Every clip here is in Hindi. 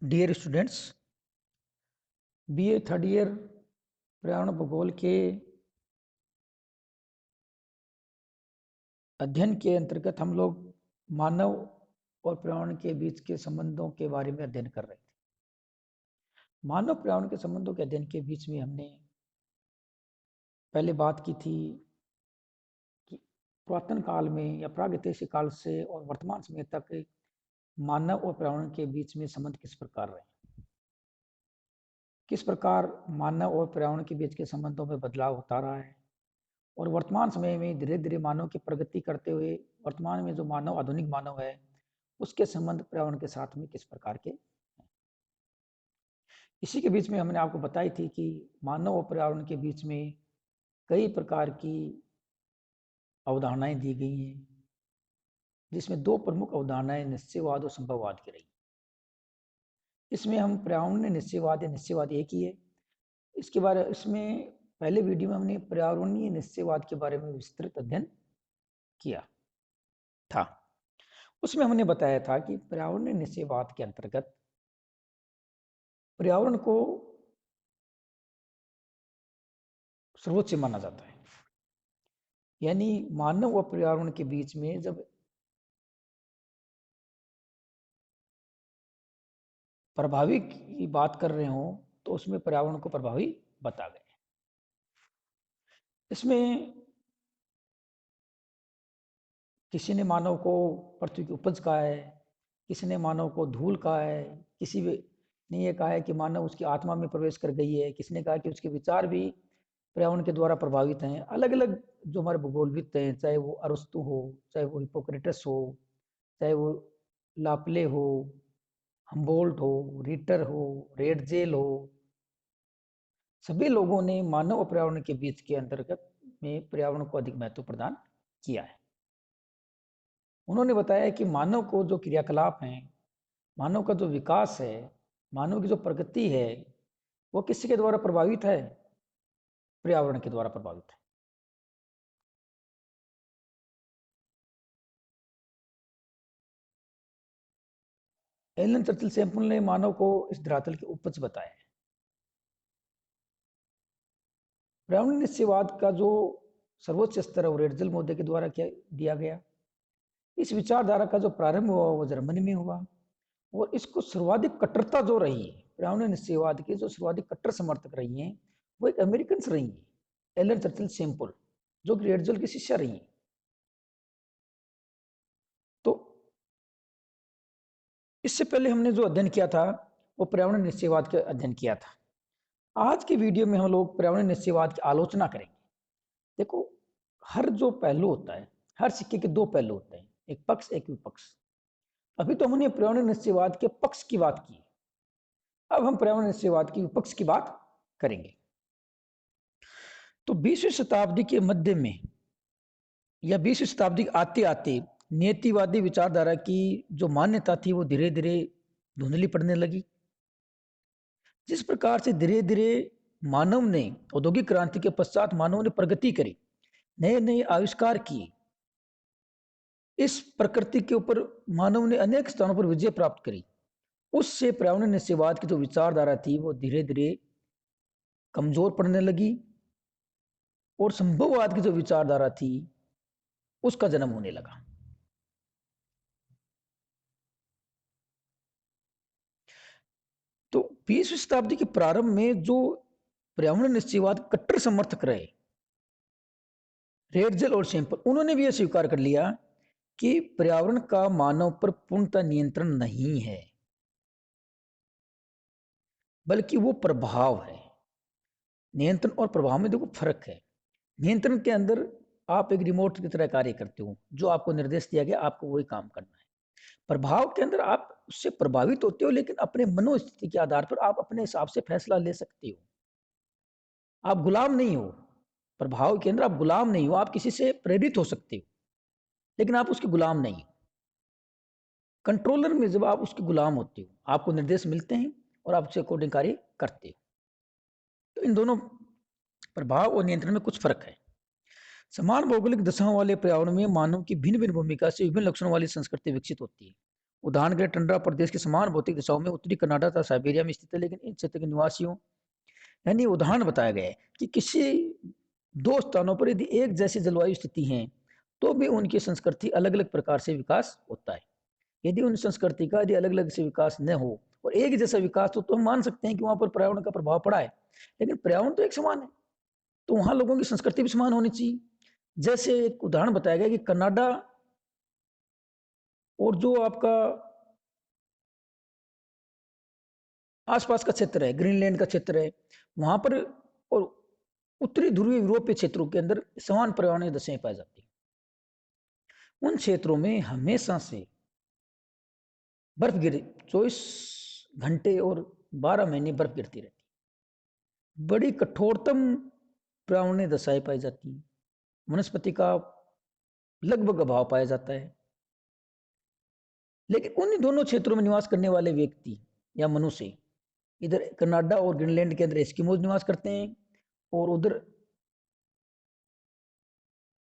Dear students, BA third year पर्यावरण भूगोल के अध्ययन के अंतर्गत हम लोग मानव और पर्यावरण के बीच के संबंधों के बारे में अध्ययन कर रहे थे। मानव पर्यावरण के संबंधों के अध्ययन के बीच में हमने पहले बात की थी कि पुरातन काल में या प्रागैतिहासिक काल से और वर्तमान समय तक मानव और पर्यावरण के बीच में संबंध किस प्रकार रहे, किस प्रकार मानव और पर्यावरण के बीच के संबंधों में बदलाव होता रहा है और वर्तमान समय में धीरे धीरे मानव की प्रगति करते हुए वर्तमान में जो मानव आधुनिक मानव है उसके संबंध पर्यावरण के साथ में किस प्रकार के। इसी के बीच में हमने आपको बताई थी कि मानव और पर्यावरण के बीच में कई प्रकार की अवधारणाएं दी गई हैं, जिसमें दो प्रमुख अवधारणाएं निश्चयवाद और संभववाद की रही। इसमें हम पर्यावरण निश्चयवाद या निश्चयवाद एक ही है। इसके बारे इसमें पहले वीडियो में हमने पर्यावरणीय निश्चयवाद के बारे में विस्तृत अध्ययन किया था। उसमें हमने बताया था कि पर्यावरणीय निश्चयवाद के अंतर्गत पर्यावरण को सर्वोच्च माना जाता है, यानी मानव और पर्यावरण के बीच में जब प्रभावी की बात कर रहे हो तो उसमें पर्यावरण को प्रभावी बता गए। इसमें किसी ने मानव को पृथ्वी की उपज कहा है, किसी ने मानव को धूल कहा है, किसी ने यह कहा है कि मानव उसकी आत्मा में प्रवेश कर गई है, किसी ने कहा कि उसके विचार भी पर्यावरण के द्वारा प्रभावित हैं। अलग अलग जो हमारे भूगोलविद हैं, चाहे वो अरस्तु हो, चाहे वो हिप्पोक्रेटस हो, चाहे वो लाप्ले हो, हम्बोल्ट हो, रिटर हो, रेडजेल हो, सभी लोगों ने मानव और पर्यावरण के बीच के अंतर्गत में पर्यावरण को अधिक महत्व प्रदान किया है। उन्होंने बताया कि मानव को जो क्रियाकलाप हैं, मानव का जो विकास है, मानव की जो प्रगति है, वो किसके द्वारा प्रभावित है? पर्यावरण के द्वारा प्रभावित है। एलन चर्चिल सैमुअल ने मानव को इस धरातल की उपज बताया है। पर्यावरण निश्चयवाद का जो सर्वोच्च स्तर है वो रेडजल महोदय के द्वारा क्या दिया गया। इस विचारधारा का जो प्रारंभ हुआ वो जर्मनी में हुआ और इसको सर्वाधिक कट्टरता जो रही है, पर्यावरण निश्चयवाद के जो सर्वाधिक कट्टर समर्थक रही हैं वो एक अमेरिकन रही है, एलन चर्चिल सैमुअल, जो कि रेडजल की शिष्या रही है। तो इससे पहले हमने जो अध्ययन किया था वो पर्यावरण निश्चयवाद का अध्ययन किया था। आज के वीडियो में हम लोग पर्यावरण निश्चयवाद की आलोचना करेंगे। देखो, हर जो पहलू होता है, हर सिक्के के दो पहलू होते हैं, एक पक्ष एक विपक्ष। अभी तो हमने पर्यावरण निश्चयवाद के पक्ष की बात की, अब हम पर्यावरण निश्चयवाद की विपक्ष की बात करेंगे। तो 20वीं शताब्दी के मध्य में या 20वीं शताब्दी आते आते नियतिवादी विचारधारा की जो मान्यता थी वो धीरे धीरे धुंधली पड़ने लगी। जिस प्रकार से धीरे धीरे मानव ने औद्योगिक क्रांति के पश्चात मानव ने प्रगति करी, नए नए आविष्कार किए, इस प्रकृति के ऊपर मानव ने अनेक स्थानों पर विजय प्राप्त करी, उससे पर्यावरण निश्चयवाद की जो विचारधारा थी वो धीरे धीरे कमजोर पड़ने लगी और संभववाद की जो विचारधारा थी उसका जन्म होने लगा। तो 20वीं शताब्दी के प्रारंभ में जो पर्यावरण निश्चयवाद कट्टर समर्थक रहे, रेडजेल और सैमुअल, उन्होंने भी यह स्वीकार कर लिया कि पर्यावरण का मानव पर पूर्णतः नियंत्रण नहीं है, बल्कि वो प्रभाव है। नियंत्रण और प्रभाव में देखो फर्क है। नियंत्रण के अंदर आप एक रिमोट की तरह कार्य करते हो, जो आपको निर्देश दिया गया आपको वही काम करना है। प्रभाव के अंदर आप उससे प्रभावित होते हो, लेकिन अपने मनोस्थिति के आधार पर आप अपने हिसाब से फैसला ले सकते हो। आप गुलाम नहीं हो। प्रभाव के अंदर आप गुलाम नहीं हो, आप किसी से प्रेरित हो सकते हो, लेकिन आप उसके गुलाम नहीं हो। कंट्रोलर में जब आप उसके गुलाम होते हो, आपको निर्देश मिलते हैं और आप उसके अकॉर्डिंग कार्य करते हो। तो इन दोनों प्रभाव और नियंत्रण में कुछ फर्क है। समान भौगोलिक दशाओं वाले पर्यावरण में मानव की भिन्न भिन्न भूमिका से विभिन्न लक्षणों वाली संस्कृति विकसित होती है। उदाहरण के लिए टंड्रा प्रदेश के समान भौतिक दिशाओं में उत्तरी कनाडा तथा साइबेरिया में स्थित है, लेकिन इन क्षेत्र के निवासियों, यानी उदाहरण बताया गया है कि किसी दो स्थानों पर यदि एक जैसी जलवायु स्थिति है तो भी उनकी संस्कृति अलग अलग प्रकार से विकास होता है। यदि उन संस्कृति का यदि अलग अलग से विकास न हो और एक जैसा विकास हो तो हम मान सकते हैं कि वहां पर पर्यावरण का प्रभाव पड़ा है, लेकिन पर्यावरण तो एक समान है, तो वहां लोगों की संस्कृति भी समान होनी चाहिए। जैसे एक उदाहरण बताया गया कि कनाडा और जो आपका आसपास का क्षेत्र है, ग्रीनलैंड का क्षेत्र है, वहां पर और उत्तरी ध्रुवीय यूरोपीय क्षेत्रों के अंदर समान पर्यावरणीय दशाएं पाई जाती हैं। उन क्षेत्रों में हमेशा से बर्फ गिर 24 घंटे और 12 महीने बर्फ गिरती रहती है। बड़ी कठोरतम पर्यावरणीय दशाएं पाई जाती हैं। वनस्पति का लगभग अभाव पाया जाता है। लेकिन उन दोनों क्षेत्रों में निवास करने वाले व्यक्ति या मनुष्य, इधर कनाडा और ग्रीनलैंड के अंदर एस्किमोज निवास करते हैं और उधर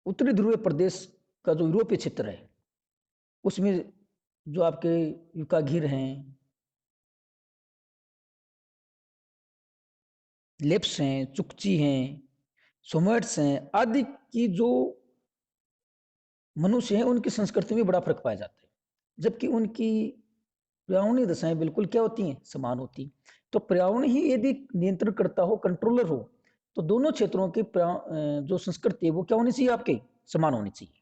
उत्तरी ध्रुवीय प्रदेश का जो यूरोपीय क्षेत्र है उसमें जो आपके युकाघिर हैं, लेप्स हैं, चुकची हैं, सोमेट्स हैं आदि की जो मनुष्य हैं उनकी संस्कृति में बड़ा फर्क पाया जाता है, जबकि उनकी पर्यावरणीय दशाएं बिल्कुल क्या होती हैं, समान होती। तो पर्यावरण ही यदि नियंत्रण करता हो, कंट्रोलर हो, तो दोनों क्षेत्रों की जो संस्कृति है वो क्या होनी चाहिए, आपके समान होनी चाहिए।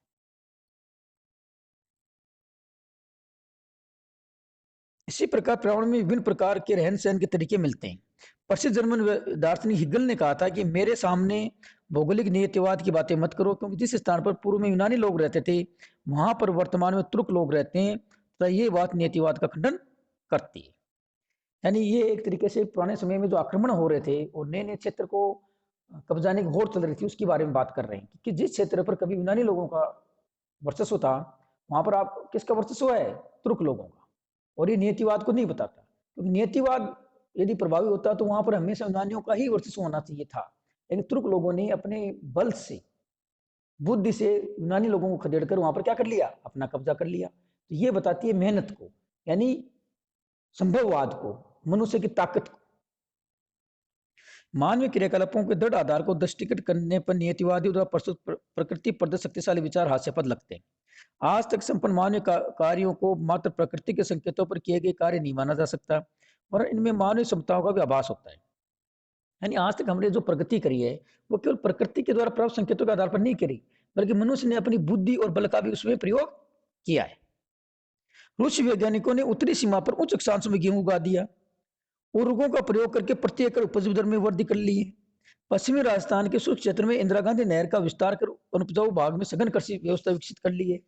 इसी प्रकार पर्यावरण में विभिन्न प्रकार के रहन सहन के तरीके मिलते हैं। प्रसिद्ध जर्मन दार्शनिक हिगल ने कहा था कि मेरे सामने भौगोलिक नियतिवाद की बातें मत करो, क्योंकि जिस स्थान पर पूर्व में यूनानी लोग रहते थे वहां पर वर्तमान में तुर्क लोग रहते हैं, तो ये बात नियतिवाद का खंडन करती है। यानी ये एक तरीके से पुराने समय में जो आक्रमण हो रहे थे और नए नए क्षेत्र को कब्जाने की होड़ चल रही थी उसके बारे में बात कर रहे हैं कि जिस क्षेत्र पर कभी यूनानी लोगों का वर्चस्व था वहां पर आप किसका वर्चस्व है, तुर्क लोगों का। और ये नियतिवाद को नहीं बताता, क्योंकि नियतिवाद यदि प्रभावी होता तो वहां पर हमेशा यूनानियों का ही वर्चस्व होना चाहिए था, लेकिन तुर्क लोगों ने अपने बल से, बुद्धि से यूनानी लोगों को खदेड़ कर वहां पर क्या कर लिया, अपना कब्जा कर लिया। तो ये बताती है मेहनत को, यानी संभववाद को, मनुष्य की ताकत को। मानवीय क्रियाकलापों के दृढ़ आधार को दृष्टिगत करने पर नियतिवादियों द्वारा प्रस्तुत प्रकृति प्रदत्त शक्तिशाली विचार हास्यास्पद लगते हैं। आज तक संपन्न मानवीय कार्यों को मात्र प्रकृति के संकेतों पर किए गए कार्य नहीं माना जा सकता, और इनमें मानवीय क्षमताओं का भी आभास होता है। यानी आज तक हमने जो प्रगति करी है वो केवल प्रकृति के द्वारा प्राप्त संकेतों के आधार पर नहीं करी, बल्कि मनुष्य ने अपनी बुद्धि और बल का भी उसमें प्रयोग किया है। रूसी वैज्ञानिकों ने उत्तरी सीमा पर उच्च अक्षांशों में गेहूं उगा दिया, उर्वरकों का प्रयोग करके प्रति एकड़ उपज दर में वृद्धि कर ली है। पश्चिमी राजस्थान के शुष्क क्षेत्र में इंदिरा गांधी नहर का विस्तार कर अनुपजाऊ भाग में सघन कृषि व्यवस्था विकसित कर ली है।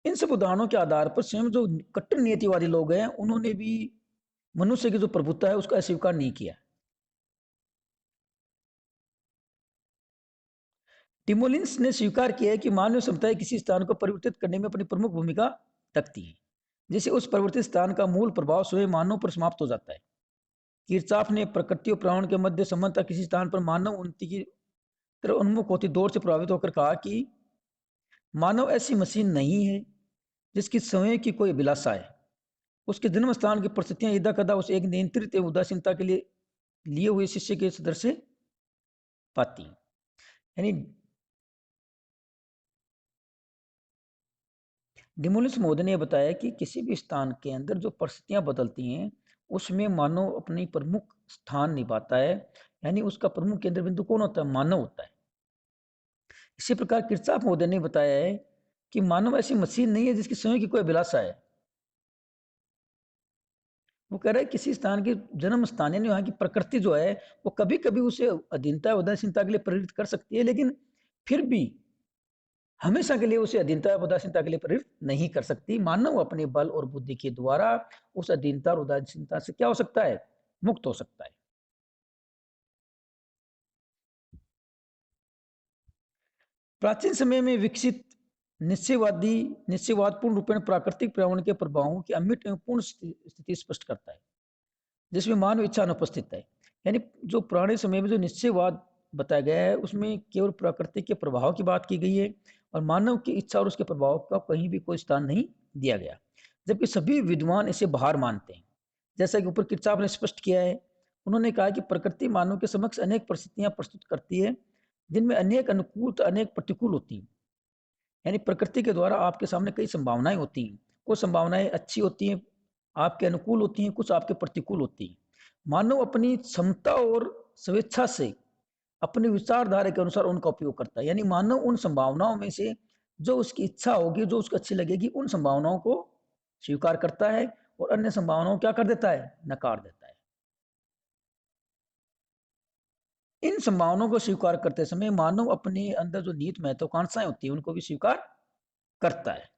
इन सब उदाहरणों के आधार पर स्वयं जो कट्टर नीतिवादी लोग हैं उन्होंने भी मनुष्य की जो प्रभुत्व है उसका अस्वीकार नहीं किया। टिमोलिंस ने स्वीकार किया है कि मानव सभ्यता किसी स्थान को परिवर्तित करने में अपनी प्रमुख भूमिका रखती है, जिसे उस परिवर्तित स्थान का मूल प्रभाव स्वयं मानव पर समाप्त हो जाता है। किरचाफ ने प्रकृति और पर्यावरण के मध्य संबंध तक किसी स्थान पर मानव उन्नति की तरफ उन्मुख होती दौड़ से प्रभावित होकर कहा कि मानव ऐसी मशीन नहीं है जिसकी समय की कोई अभिलाषा है। उसके जन्म स्थान की परिस्थितियां यदा कदा उसे एक नियंत्रित एवं उदासीनता के लिए हुए शिष्य के सदस्य पाती। यानी डिमोलिस महोदय ने बताया कि किसी भी स्थान के अंदर जो परिस्थितियां बदलती हैं उसमें मानव अपनी प्रमुख स्थान निभाता है, यानी उसका प्रमुख केंद्र बिंदु कौन होता है, मानव होता है। इसी प्रकार किरचाफ महोदय ने बताया है कि मानव ऐसी मशीन नहीं है जिसकी स्वयं की कोई अभिलाषा है। वो कह रहा है किसी स्थान के जन्म स्थान यानी वहां की प्रकृति जो है वो कभी कभी उसे अधीनता उदासीनता के लिए प्रेरित कर सकती है, लेकिन फिर भी हमेशा के लिए उसे अधीनता उदासीनता के लिए प्रेरित नहीं कर सकती। मानव अपने बल और बुद्धि के द्वारा उस अधीनता और उदासीनता से क्या हो सकता है, मुक्त हो सकता है। प्राचीन समय में विकसित निश्चयवाद पूर्ण रूपेण प्राकृतिक पर्यावरण के प्रभावों की अमिट एवं पूर्ण स्थिति स्पष्ट करता है, जिसमें मानव इच्छा अनुपस्थित है। यानी जो पुराने समय में जो निश्चयवाद बताया गया है उसमें केवल प्रकृति के प्रभाव की बात की गई है, और मानव की इच्छा और उसके प्रभाव का कहीं भी कोई स्थान नहीं दिया गया, जबकि सभी विद्वान इसे बाहर मानते हैं। जैसा कि ऊपर किरचॉफ ने स्पष्ट किया है, उन्होंने कहा कि प्रकृति मानव के समक्ष अनेक परिस्थितियां प्रस्तुत करती है, जिनमें अनेक अनुकूल तो अनेक प्रतिकूल होती हैं। यानी प्रकृति के द्वारा आपके सामने कई संभावनाएं होती हैं। कुछ संभावनाएं अच्छी होती हैं, आपके अनुकूल होती हैं, कुछ आपके प्रतिकूल होती हैं। मानव अपनी क्षमता और स्वेच्छा से अपनी विचारधारा के अनुसार उनका उपयोग करता है। यानी मानव उन संभावनाओं में से जो उसकी इच्छा होगी, जो उसको अच्छी लगेगी, उन संभावनाओं को स्वीकार करता है और अन्य संभावनाओं को क्या कर देता है, नकार देता है। इन संभावनाओं को स्वीकार करते समय मानव अपने अंदर जो निहित महत्वाकांक्षाएं होती है उनको भी स्वीकार करता है।